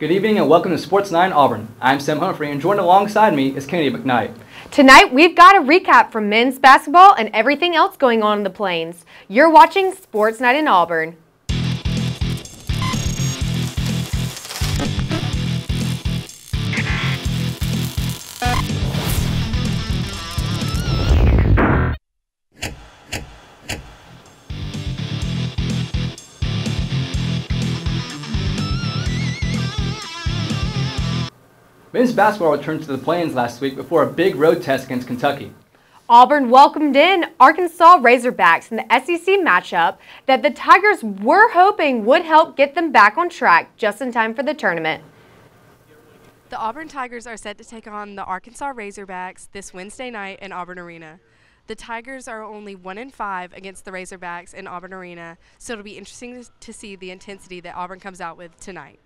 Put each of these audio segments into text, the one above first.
Good evening and welcome to Sports 9 Auburn. I'm Sam Humphrey and joined alongside me is Kennedy McKnight. Tonight we've got a recap from men's basketball and everything else going on in the Plains. You're watching Sports Night in Auburn. Men's basketball returned to the Plains last week before a big road test against Kentucky. Auburn welcomed in Arkansas Razorbacks in the SEC matchup that the Tigers were hoping would help get them back on track just in time for the tournament. The Auburn Tigers are set to take on the Arkansas Razorbacks this Wednesday night in Auburn Arena. The Tigers are only 1-5 against the Razorbacks in Auburn Arena, so it'll be interesting to see the intensity that Auburn comes out with tonight.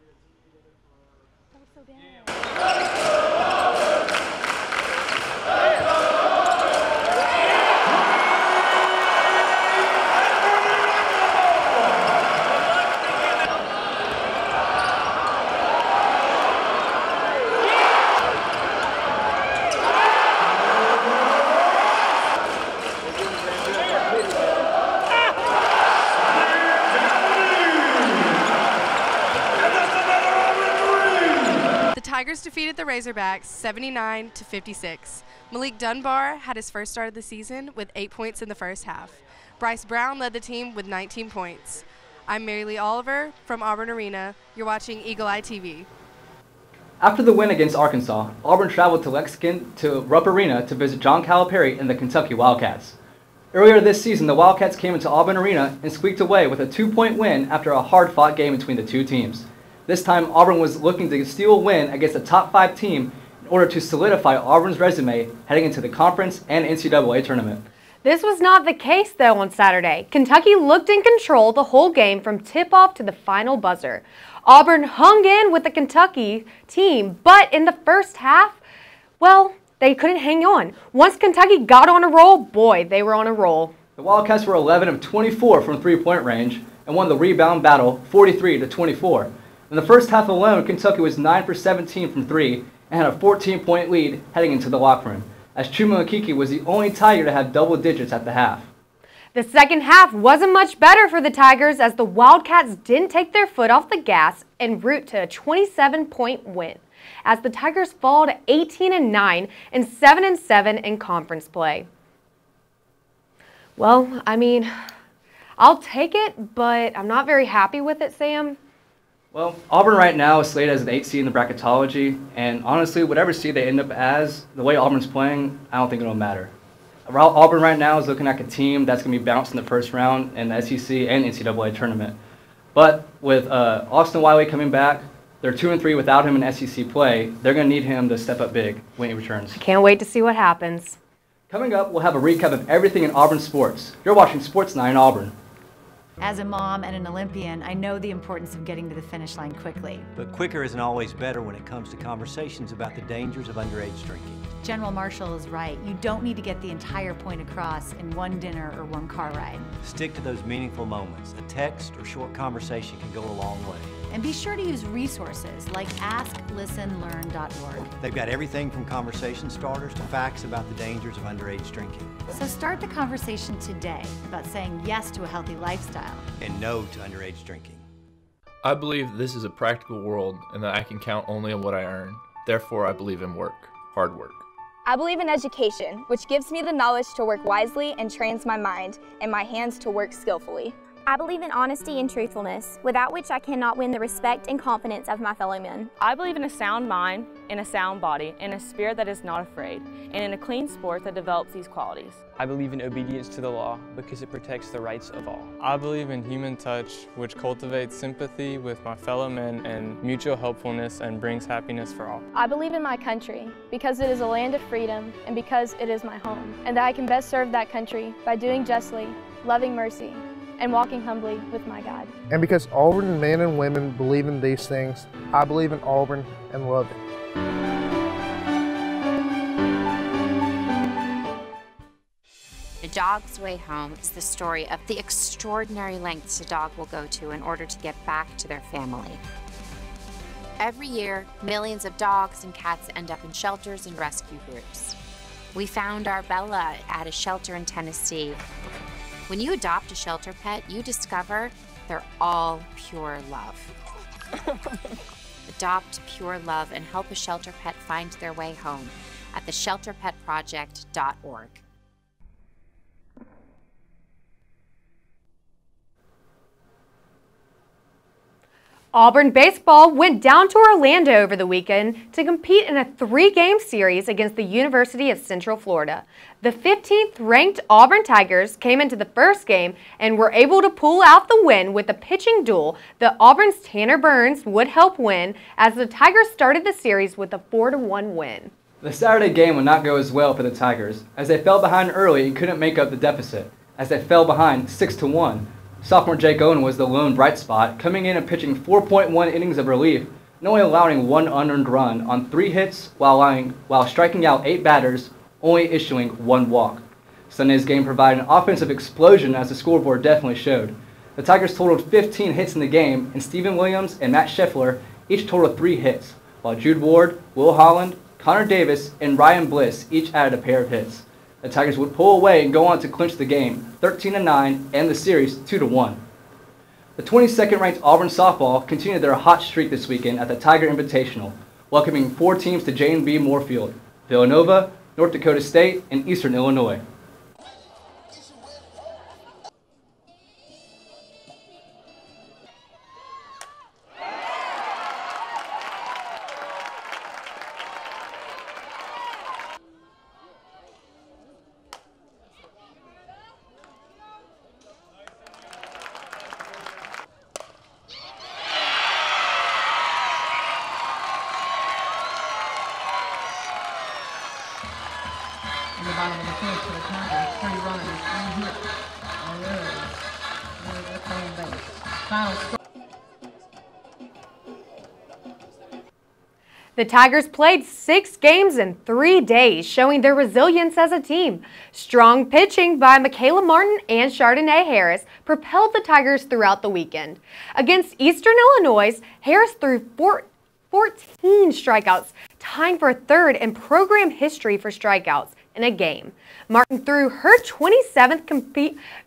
Tigers defeated the Razorbacks 79-56. Malik Dunbar had his first start of the season with 8 points in the first half. Bryce Brown led the team with 19 points. I'm Mary Lee Oliver from Auburn Arena. You're watching Eagle Eye TV. After the win against Arkansas, Auburn traveled to Lexington to Rupp Arena to visit John Calipari and the Kentucky Wildcats. Earlier this season, the Wildcats came into Auburn Arena and squeaked away with a 2-point win after a hard-fought game between the two teams. This time, Auburn was looking to steal a win against a top 5 team in order to solidify Auburn's resume heading into the conference and NCAA tournament. This was not the case, though, on Saturday. Kentucky looked in control the whole game from tip-off to the final buzzer. Auburn hung in with the Kentucky team, but in the first half, well, they couldn't hang on. Once Kentucky got on a roll, boy, they were on a roll. The Wildcats were 11 of 24 from three-point range and won the rebound battle 43-24. In the first half alone, Kentucky was 9 for 17 from 3 and had a 14-point lead heading into the locker room, as Chuma Okeke was the only Tiger to have double digits at the half. The second half wasn't much better for the Tigers as the Wildcats didn't take their foot off the gas en route to a 27-point win, as the Tigers fall to 18-9 and 7-7 in conference play. Well, I mean, I'll take it, but I'm not very happy with it, Sam. Well, Auburn right now is slated as an 8 seed in the bracketology, and honestly, whatever seed they end up as, the way Auburn's playing, I don't think it'll matter. Auburn right now is looking like a team that's going to be bounced in the first round in the SEC and NCAA tournament. But with Austin Wiley coming back, they're 2-3 without him in SEC play. They're going to need him to step up big when he returns. I can't wait to see what happens. Coming up, we'll have a recap of everything in Auburn sports. You're watching Sports 9 Auburn. As a mom and an Olympian, I know the importance of getting to the finish line quickly. But quicker isn't always better when it comes to conversations about the dangers of underage drinking. General Marshall is right. You don't need to get the entire point across in one dinner or one car ride. Stick to those meaningful moments. A text or short conversation can go a long way. And be sure to use resources like asklistenlearn.org. They've got everything from conversation starters to facts about the dangers of underage drinking. So start the conversation today about saying yes to a healthy lifestyle. And no to underage drinking. I believe this is a practical world and that I can count only on what I earn. Therefore, I believe in work, hard work. I believe in education, which gives me the knowledge to work wisely and trains my mind and my hands to work skillfully. I believe in honesty and truthfulness, without which I cannot win the respect and confidence of my fellow men. I believe in a sound mind, in a sound body, in a spirit that is not afraid, and in a clean sport that develops these qualities. I believe in obedience to the law because it protects the rights of all. I believe in human touch, which cultivates sympathy with my fellow men and mutual helpfulness and brings happiness for all. I believe in my country because it is a land of freedom and because it is my home, and that I can best serve that country by doing justly, loving mercy, and walking humbly with my God. And because Auburn men and women believe in these things, I believe in Auburn and love it. A Dog's Way Home is the story of the extraordinary lengths a dog will go to in order to get back to their family. Every year, millions of dogs and cats end up in shelters and rescue groups. We found our Bella at a shelter in Tennessee. When you adopt a shelter pet, you discover they're all pure love. Adopt pure love and help a shelter pet find their way home at theshelterpetproject.org. Auburn baseball went down to Orlando over the weekend to compete in a 3-game series against the University of Central Florida. The 15th ranked Auburn Tigers came into the first game and were able to pull out the win with a pitching duel that Auburn's Tanner Burns would help win, as the Tigers started the series with a 4-1 win. The Saturday game would not go as well for the Tigers, as they fell behind early and couldn't make up the deficit, as they fell behind 6-1. Sophomore Jake Owen was the lone bright spot, coming in and pitching 4.1 innings of relief and only allowing 1 unearned run on 3 hits while striking out 8 batters, only issuing 1 walk. Sunday's game provided an offensive explosion, as the scoreboard definitely showed. The Tigers totaled 15 hits in the game, and Steven Williams and Matt Scheffler each totaled 3 hits, while Jude Ward, Will Holland, Connor Davis, and Ryan Bliss each added a pair of hits. The Tigers would pull away and go on to clinch the game 13-9 and the series 2-1. The 22nd ranked Auburn softball continued their hot streak this weekend at the Tiger Invitational, welcoming 4 teams to J&B Moorfield: Villanova, North Dakota State, and Eastern Illinois. In the bottom of the 10th for the Tigers, 3 runners, 3 hits. All right. That's on base. Final score. The Tigers played 6 games in 3 days, showing their resilience as a team. Strong pitching by Michaela Martin and Chardonnay Harris propelled the Tigers throughout the weekend. Against Eastern Illinois, Harris threw 14 strikeouts, tying for 3rd in program history for strikeouts in a game. Martin threw her 27th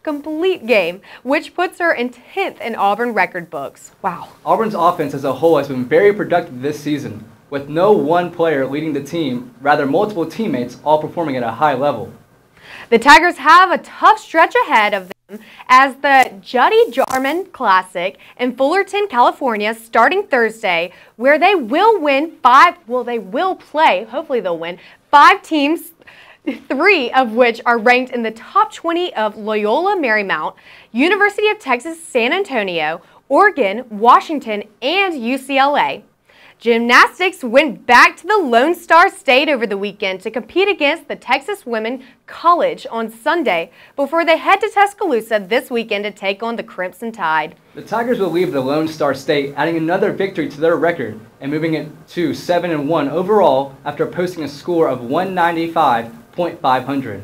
complete game, which puts her in 10th in Auburn record books. Wow. Auburn's offense as a whole has been very productive this season, with no one player leading the team, rather multiple teammates all performing at a high level. The Tigers have a tough stretch ahead of them, as the Judy Jarman Classic in Fullerton, California, starting Thursday, where they will play 5 teams, 3 of which are ranked in the top 20 of Loyola Marymount, University of Texas San Antonio, Oregon, Washington, and UCLA. Gymnastics went back to the Lone Star State over the weekend to compete against the Texas Women College on Sunday before they head to Tuscaloosa this weekend to take on the Crimson Tide. The Tigers will leave the Lone Star State, adding another victory to their record and moving it to 7-1 overall after posting a score of 195.500.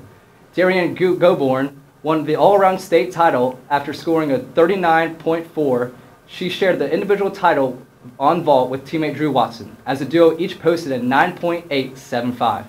Darian Goborn won the all-around state title after scoring a 39.4. She shared the individual title on vault with teammate Drew Watson, as the duo each posted a 9.875.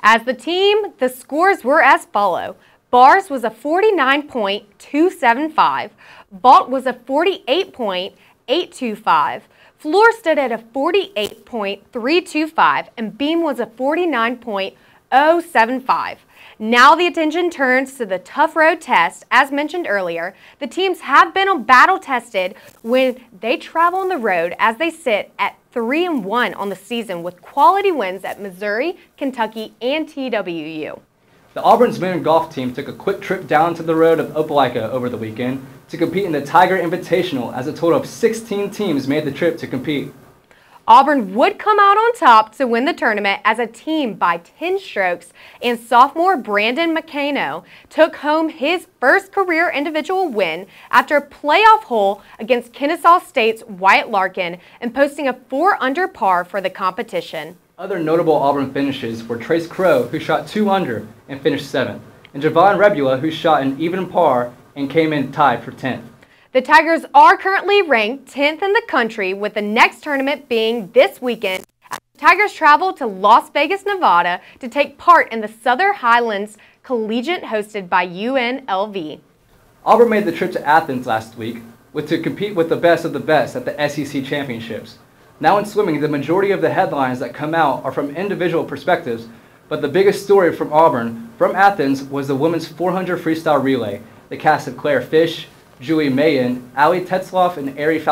As the team, the scores were as follow. Bars was a 49.275, vault was a 48.825, floor stood at a 48.325, and beam was a 49.075. Now the attention turns to the tough road test. As mentioned earlier, the teams have been battle tested when they travel on the road, as they sit at 3-1 on the season with quality wins at Missouri, Kentucky, and TWU. The Auburn's women's golf team took a quick trip down to the road of Opelika over the weekend to compete in the Tiger Invitational, as a total of 16 teams made the trip to compete. Auburn would come out on top to win the tournament as a team by 10 strokes, and sophomore Brandon McCano took home his first career individual win after a playoff hole against Kennesaw State's Wyatt Larkin and posting a 4 under par for the competition. Other notable Auburn finishes were Trace Crow, who shot 2 under and finished 7th, and Javon Rebula, who shot an even par and came in tied for 10th. The Tigers are currently ranked 10th in the country, with the next tournament being this weekend. The Tigers travel to Las Vegas, Nevada to take part in the Southern Highlands Collegiate hosted by UNLV. Auburn made the trip to Athens last week to compete with the best of the best at the SEC Championships. Now in swimming, the majority of the headlines that come out are from individual perspectives, but the biggest story from Auburn, from Athens, was the women's 400 freestyle relay. The cast of Claire Fish, Julie Mayen, Ali Tetzloff, and Erin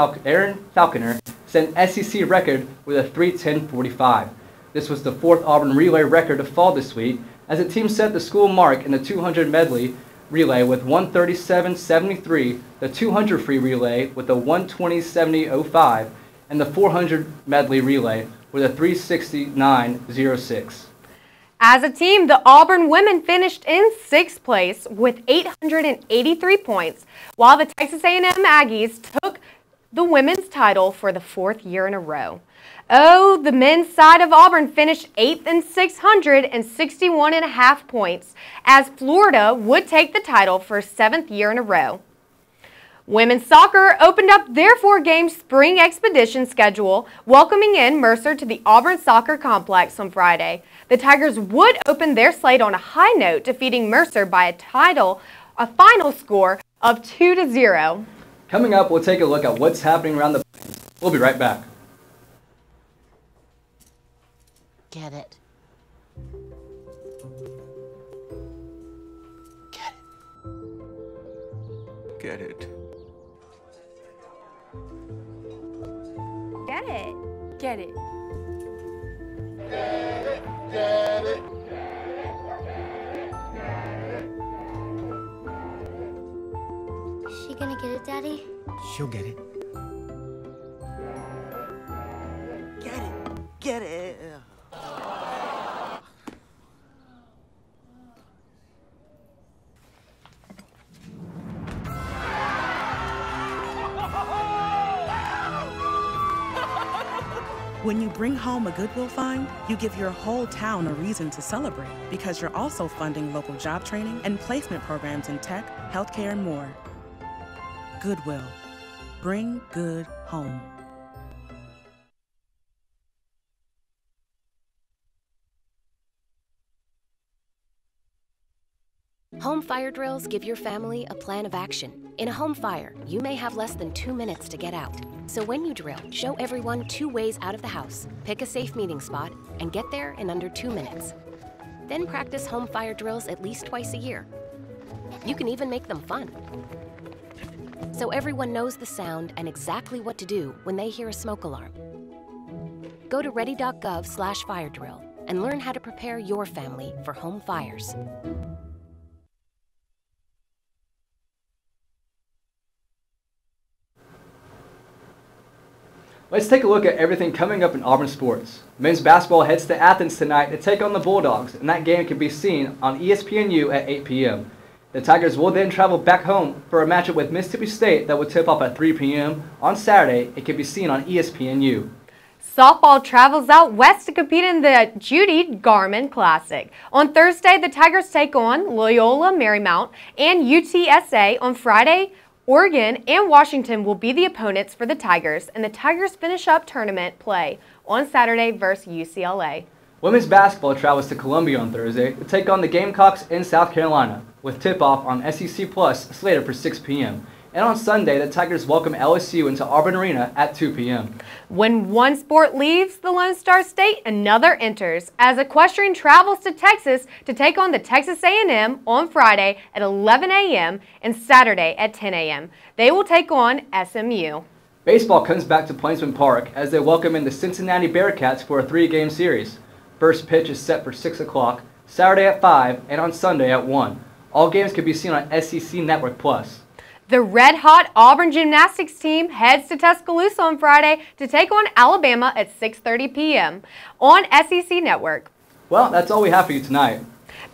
Falconer set an SEC record with a 3:10.45. This was the fourth Auburn relay record to fall this week, as the team set the school mark in the 200 medley relay with 137.73, the 200 free relay with a 120.70.05, and the 400 medley relay with a 369.06. As a team, the Auburn women finished in 6th place with 883 points, while the Texas A&M Aggies took the women's title for the 4th year in a row. Oh, the men's side of Auburn finished 8th in 661.5 points, as Florida would take the title for a 7th year in a row. Women's soccer opened up their 4-game spring expedition schedule, welcoming in Mercer to the Auburn Soccer Complex on Friday. The Tigers would open their slate on a high note, defeating Mercer by a final score of 2-0. Coming up, we'll take a look at what's happening around the place. We'll be right back. Get it. Get it. Get it. Get it. Get it. Get it. Is she gonna get it, Daddy? She'll get it. Get it. Get it. When you bring home a Goodwill find, you give your whole town a reason to celebrate, because you're also funding local job training and placement programs in tech, healthcare, and more. Goodwill. Bring good home. Home fire drills give your family a plan of action. In a home fire, you may have less than 2 minutes to get out. So when you drill, show everyone 2 ways out of the house, pick a safe meeting spot, and get there in under 2 minutes. Then practice home fire drills at least twice a year. You can even make them fun. So everyone knows the sound and exactly what to do when they hear a smoke alarm. Go to ready.gov/fire drill and learn how to prepare your family for home fires. Let's take a look at everything coming up in Auburn sports. Men's basketball heads to Athens tonight to take on the Bulldogs, and that game can be seen on ESPNU at 8 p.m. The Tigers will then travel back home for a matchup with Mississippi State that will tip off at 3 p.m. on Saturday. It can be seen on ESPNU. Softball travels out west to compete in the Judy Garman Classic. On Thursday, the Tigers take on Loyola Marymount and UTSA. On Friday, Oregon and Washington will be the opponents for the Tigers, and the Tigers finish up tournament play on Saturday versus UCLA. Women's basketball travels to Columbia on Thursday to take on the Gamecocks in South Carolina, with tip-off on SEC Plus slated for 6 p.m. And on Sunday, the Tigers welcome LSU into Auburn Arena at 2 p.m. When one sport leaves the Lone Star State, another enters, as equestrian travels to Texas to take on the Texas A&M on Friday at 11 a.m. and Saturday at 10 a.m. They will take on SMU. Baseball comes back to Plainsman Park as they welcome in the Cincinnati Bearcats for a 3-game series. First pitch is set for 6 o'clock, Saturday at 5, and on Sunday at 1. All games can be seen on SEC Network Plus. The red-hot Auburn Gymnastics team heads to Tuscaloosa on Friday to take on Alabama at 6:30 p.m. on SEC Network. Well, that's all we have for you tonight.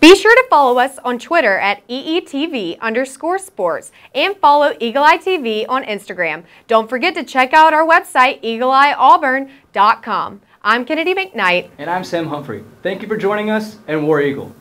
Be sure to follow us on Twitter at EETV_sports and follow Eagle Eye TV on Instagram. Don't forget to check out our website, eagleeyeauburn.com. I'm Kennedy McKnight. And I'm Sam Humphrey. Thank you for joining us, and War Eagle.